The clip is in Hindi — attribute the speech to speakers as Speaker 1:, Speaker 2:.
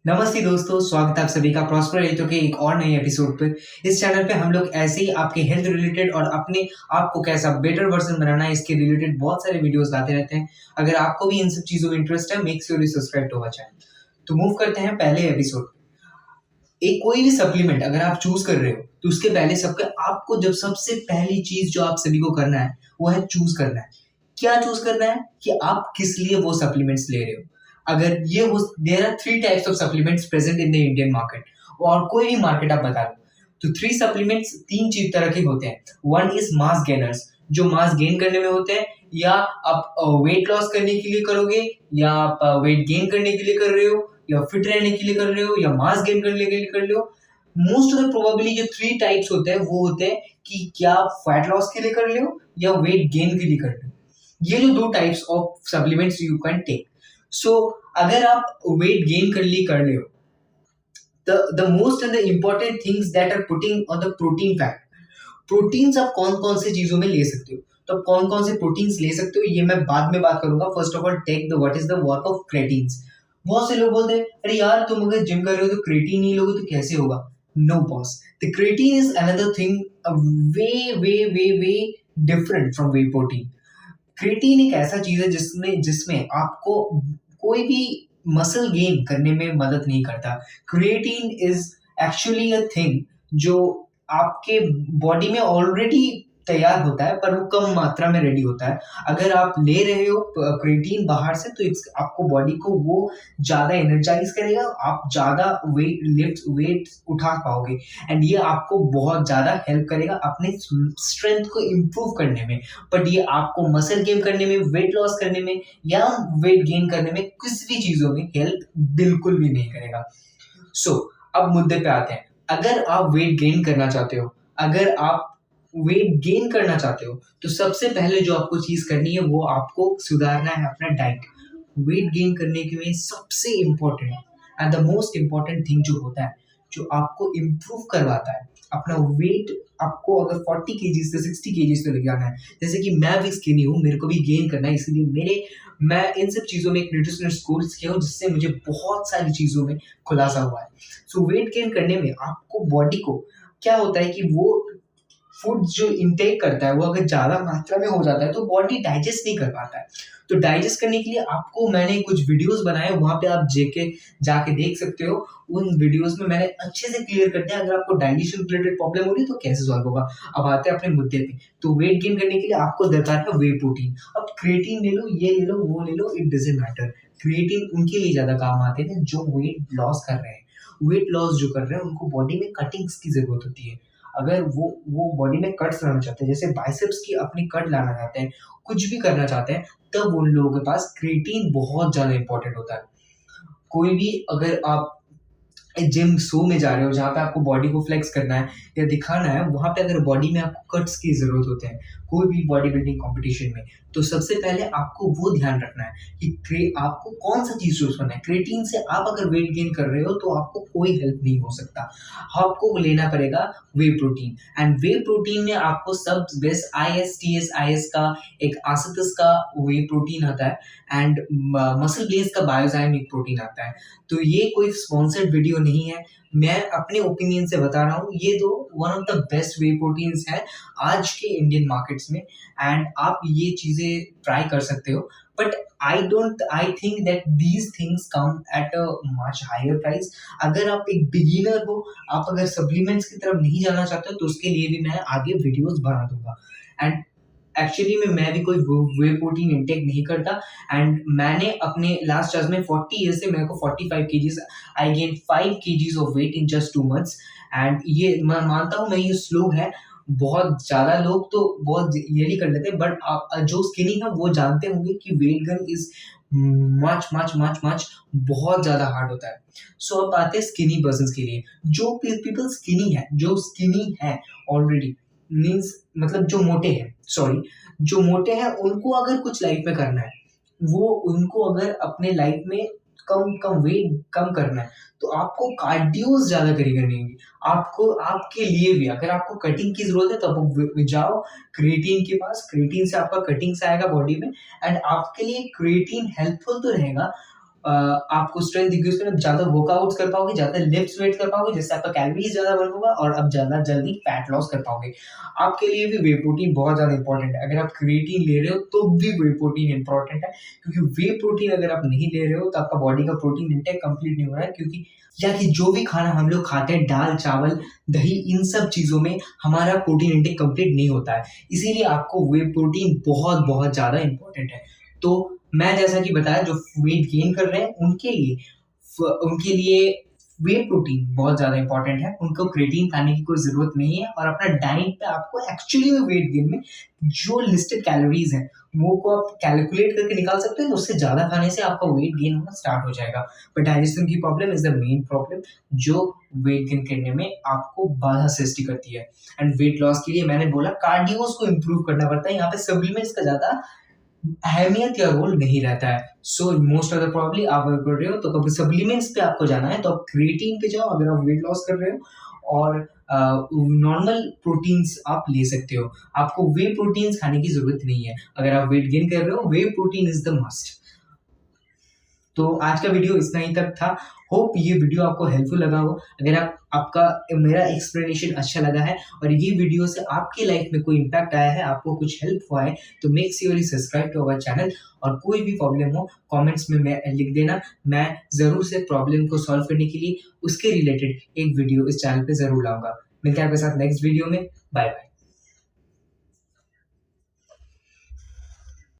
Speaker 1: नमस्ते दोस्तों, स्वागत है आप सभी का प्रॉस्पर हेल्थ के एक और नए एपिसोड पर। इस चैनल पे हम लोग ऐसे ही आपके हेल्थ रिलेटेड और अपने आप को कैसा बेटर वर्जन बनाना है इसके रिलेटेड बहुत सारे वीडियोस लाते रहते हैं। अगर आपको भी इन सब चीज़ों में इंटरेस्ट है, make sure you subscribe to our channel. तो मूव करते हैं पहले एपिसोड। एक कोई भी सप्लीमेंट अगर आप चूज कर रहे हो तो उसके पहले सबके आपको जब सबसे पहली चीज जो आप सभी को करना है वो है चूज करना है। क्या चूज करना है कि आप किस लिए वो सप्लीमेंट्स ले रहे हो। अगर ये हो, there are 3 types of supplements present in the Indian market और कोई भी मार्केट आप बता लो तो 3 सप्लीमेंट्स 3 चीज तरह के होते हैं। वन इज मास गेनर्स जो मास गेन करने में होते हैं, या आप वेट लॉस करने के लिए करोगे, या आप वेट गेन करने के लिए कर रहे हो, या फिट रहने के लिए कर रहे हो, या मास गेन करने के लिए कर रहे हो। मोस्ट ऑफ द प्रोबेबली जो 3 टाइप्स होते हैं वो होते हैं कि क्या आप फैट लॉस के लिए कर रहे हो या वेट गेन के लिए कर रहे हो। ये जो 2 types of supplements you can take. So अगर आप वेट गेन कर लिए कर रहे हो, the most and the important things that are putting on the protein fact। Proteins आप कौन कौन से चीजों में ले सकते हो, तो आप कौन कौन से प्रोटीन्स ले सकते हो ये मैं बाद में बात करूंगा। First of all take the what is the work of creatines. बहुत से लोग बोलते हैं अरे यार तुम अगर जिम कर रहे हो तो क्रेटीन नहीं लोगे तो कैसे होगा। No boss, the creatine is another thing, way way way way different from whey protein. Creatine एक ऐसा चीज है जिसमें जिसमें आपको कोई भी मसल गेन करने में मदद नहीं करता। Creatine is actually a thing जो आपके बॉडी में ऑलरेडी तैयार होता है पर वो कम मात्रा में रेडी होता है। अगर आप ले रहे हो क्रिएटिन बाहर से तो आपको बॉडी को वो ज्यादा एनर्जाइज करेगा, आप ज्यादा वेट उठा पाओगे एंड ये आपको बहुत ज्यादा हेल्प करेगा अपने स्ट्रेंथ को इम्प्रूव करने में। बट ये आपको मसल गेन करने में, वेट लॉस करने में या वेट गेन करने में किसी भी चीजों में हेल्प बिल्कुल भी नहीं करेगा। सो अब मुद्दे पे आते हैं। अगर आप वेट गेन करना चाहते हो, अगर आप वेट गेन करना चाहते हो तो सबसे पहले जो आपको चीज करनी है वो आपको सुधारना है अपना डाइट। वेट गेन करने के लिए सबसे important and the most important thing जो होता है, जो आपको इम्प्रूव करवाता है अपना वेट। आपको अगर 40 केजी से 60 केजी से लेके आना है, जैसे कि मैं भी स्किनी हूँ, मेरे को भी गेन करना है, इसलिए मैं इन सब चीज़ों में एक न्यूट्रिशनिस्ट कोर्स किया हूँ जिससे मुझे बहुत सारी चीज़ों में खुलासा हुआ है। सो वेट गेन करने में आपको बॉडी को क्या होता है कि वो फूड जो इनटेक करता है वो अगर ज़्यादा मात्रा में हो जाता है तो बॉडी डाइजेस्ट नहीं कर पाता है। तो डाइजेस्ट करने के लिए आपको मैंने कुछ वीडियोस बनाए, वहाँ पे आप जाके देख सकते हो। उन वीडियोस में मैंने अच्छे से क्लियर कर दिया अगर आपको डाइजेशन रिलेटेड प्रॉब्लम हो रही है तो कैसे सॉल्व होगा। अब आते हैं अपने मुद्दे पे। तो वेट गेन करने के लिए आपको दरकार है वे प्रोटीन। अब क्रिएटिन ले लो, ये ले लो, वो ले लो, इट डजंट मैटर। क्रिएटिन उनके लिए ज़्यादा काम आते हैं जो वेट लॉस कर रहे हैं। वेट लॉस जो कर रहे हैं उनको बॉडी में कटिंग्स की ज़रूरत होती है। अगर वो बॉडी में कट्स लाना चाहते हैं, जैसे बाइसेप्स की अपनी कट लाना चाहते हैं, कुछ भी करना चाहते हैं, तब उन लोगों के पास क्रिएटिन बहुत ज़्यादा इंपॉर्टेंट होता है। कोई भी अगर आप जिम शो में जा रहे हो जहाँ पे आपको बॉडी को फ्लेक्स करना है या दिखाना है, वहाँ पे अगर बॉडी में आपको कट्स की ज़रूरत होते हैं कोई भी बॉडी बिल्डिंग कॉम्पिटिशन में, तो सबसे पहले आपको वो ध्यान रखना है कि आपको कौन सा चीज़ चूज करना है। क्रिएटिन से आप अगर वेट गेन कर रहे हो तो आपको कोई हेल्प नहीं हो सकता। आपको लेना पड़ेगा वे प्रोटीन। एंड वे प्रोटीन में आपको सब बेस्ट ISTS का एक आसितस का वे प्रोटीन आता है एंड मसल ब्लेज का बायोजाइम एक प्रोटीन आता है। तो ये कोई स्पॉन्सर्ड वीडियो नहीं है, मैं अपने ओपिनियन से बता रहा हूँ। ये दो one of the best way proteins हैं आज के इंडियन मार्केट्स में एंड आप ये चीज़ें ट्राई कर सकते हो। But I think that these things come at a much higher price. अगर आप एक बिगिनर हो, आप अगर सप्लीमेंट्स की तरफ नहीं जाना चाहते हो तो उसके लिए भी मैं आगे वीडियोस बना दूंगा। एंड एक्चुअली में मैं भी कोई वे प्रोटीन इंटेक नहीं करता एंड मैंने अपने लास्ट जस्ट में 40 ईयर से मेरे को 45 kgs, I gain 5 kgs of weight in just 2 months. And ये मैं मानता हूँ मैं ये स्लो है, बहुत ज़्यादा लोग तो बहुत यही कर लेते हैं, बट आप जो स्किनी है वो जानते होंगे कि weight gain is much much much much बहुत ज़्यादा हार्ड होता है। सो अब आते हैं स्किनी पर्सन के लिए। जो पीपल स्किनी है, जो स्किनी है ऑलरेडी, मीन्स मतलब जो मोटे हैं, सॉरी, जो मोटे हैं उनको अगर कुछ लाइफ में करना है, वो उनको अगर अपने लाइफ में कम कम वेट कम करना है तो आपको कार्डियोज ज़्यादा करनी होगी। आपको आपके लिए भी अगर आपको कटिंग की ज़रूरत है तो आप जाओ क्रिएटिन के पास। क्रिएटिन से आपका कटिंग्स आएगा बॉडी में एंड आपके लिए क्रिएटिन हेल्पफुल तो रहेगा आपको स्ट्रेंथ दिखेगी उसमें, आप ज़्यादा वर्कआउट्स कर पाओगे, ज़्यादा लिफ्ट्स वेट कर पाओगे, जिससे आपका कैलोरीज ज़्यादा बर्न होगा और आप ज़्यादा जल्दी फैट लॉस कर पाओगे। आपके लिए भी वे प्रोटीन बहुत ज़्यादा इंपॉर्टेंट है। अगर आप क्रिएटिन ले रहे हो तो भी वे प्रोटीन इंपॉर्टेंट है, क्योंकि वे प्रोटीन अगर आप नहीं ले रहे हो तो आपका बॉडी का प्रोटीन इंटेक कंप्लीट नहीं हो रहा है, क्योंकि या कि जो भी खाना हम लोग खाते हैं, दाल, चावल, दही, इन सब चीज़ों में हमारा प्रोटीन इंटेक कंप्लीट नहीं होता है। इसीलिए आपको वे प्रोटीन बहुत-बहुत ज़्यादा इंपॉर्टेंट है। तो मैं जैसा कि बताया, जो वेट गेन कर रहे हैं उनके लिए वे प्रोटीन बहुत ज़्यादा इंपॉर्टेंट है। उनको क्रेटीन खाने की कोई ज़रूरत नहीं है, और अपना डाइट पे आपको एक्चुअली में वेट गेन में जो लिस्टेड कैलोरीज़ हैं, वो को आप कैलकुलेट करके निकाल सकते हो। उससे ज़्यादा खाने से आपका वेट गेन होना स्टार्ट हो जाएगा। बट डाइजेशन की problem is the main problem, जो वेट गेन करने में आपको बाधा सृष्टि करती है। एंड वेट लॉस के लिए मैंने बोला कार्डियोस को इम्प्रूव करना पड़ता है। यहाँ पे सप्लीमेंट्स का ज़्यादा अहमियत या रोल नहीं रहता है। So most of the probably आप अगर कर रहे हो तो कभी सप्लीमेंट्स पे आपको जाना है तो आप क्रिएटिन पे जाओ अगर आप वेट लॉस कर रहे हो, और नॉर्मल प्रोटीन्स आप ले सकते हो। आपको वे प्रोटीन्स खाने की ज़रूरत नहीं है। अगर आप वेट गेन कर रहे हो, वे प्रोटीन इज़ द मस्ट। तो आज का वीडियो इतना ही तक था। होप ये वीडियो आपको हेल्पफुल लगा हो। अगर आपका मेरा एक्सप्लेनेशन अच्छा लगा है और ये वीडियो से आपकी लाइफ में कोई इम्पैक्ट आया है, आपको कुछ हेल्प हुआ है, तो make sure you subscribe to our channel. और कोई भी प्रॉब्लम हो कमेंट्स में मैं लिख देना, मैं ज़रूर से प्रॉब्लम को सॉल्व करने के लिए उसके रिलेटेड एक वीडियो इस चैनल पे ज़रूर लाऊंगा। मिलते हैं आपके साथ नेक्स्ट वीडियो में। Bye bye.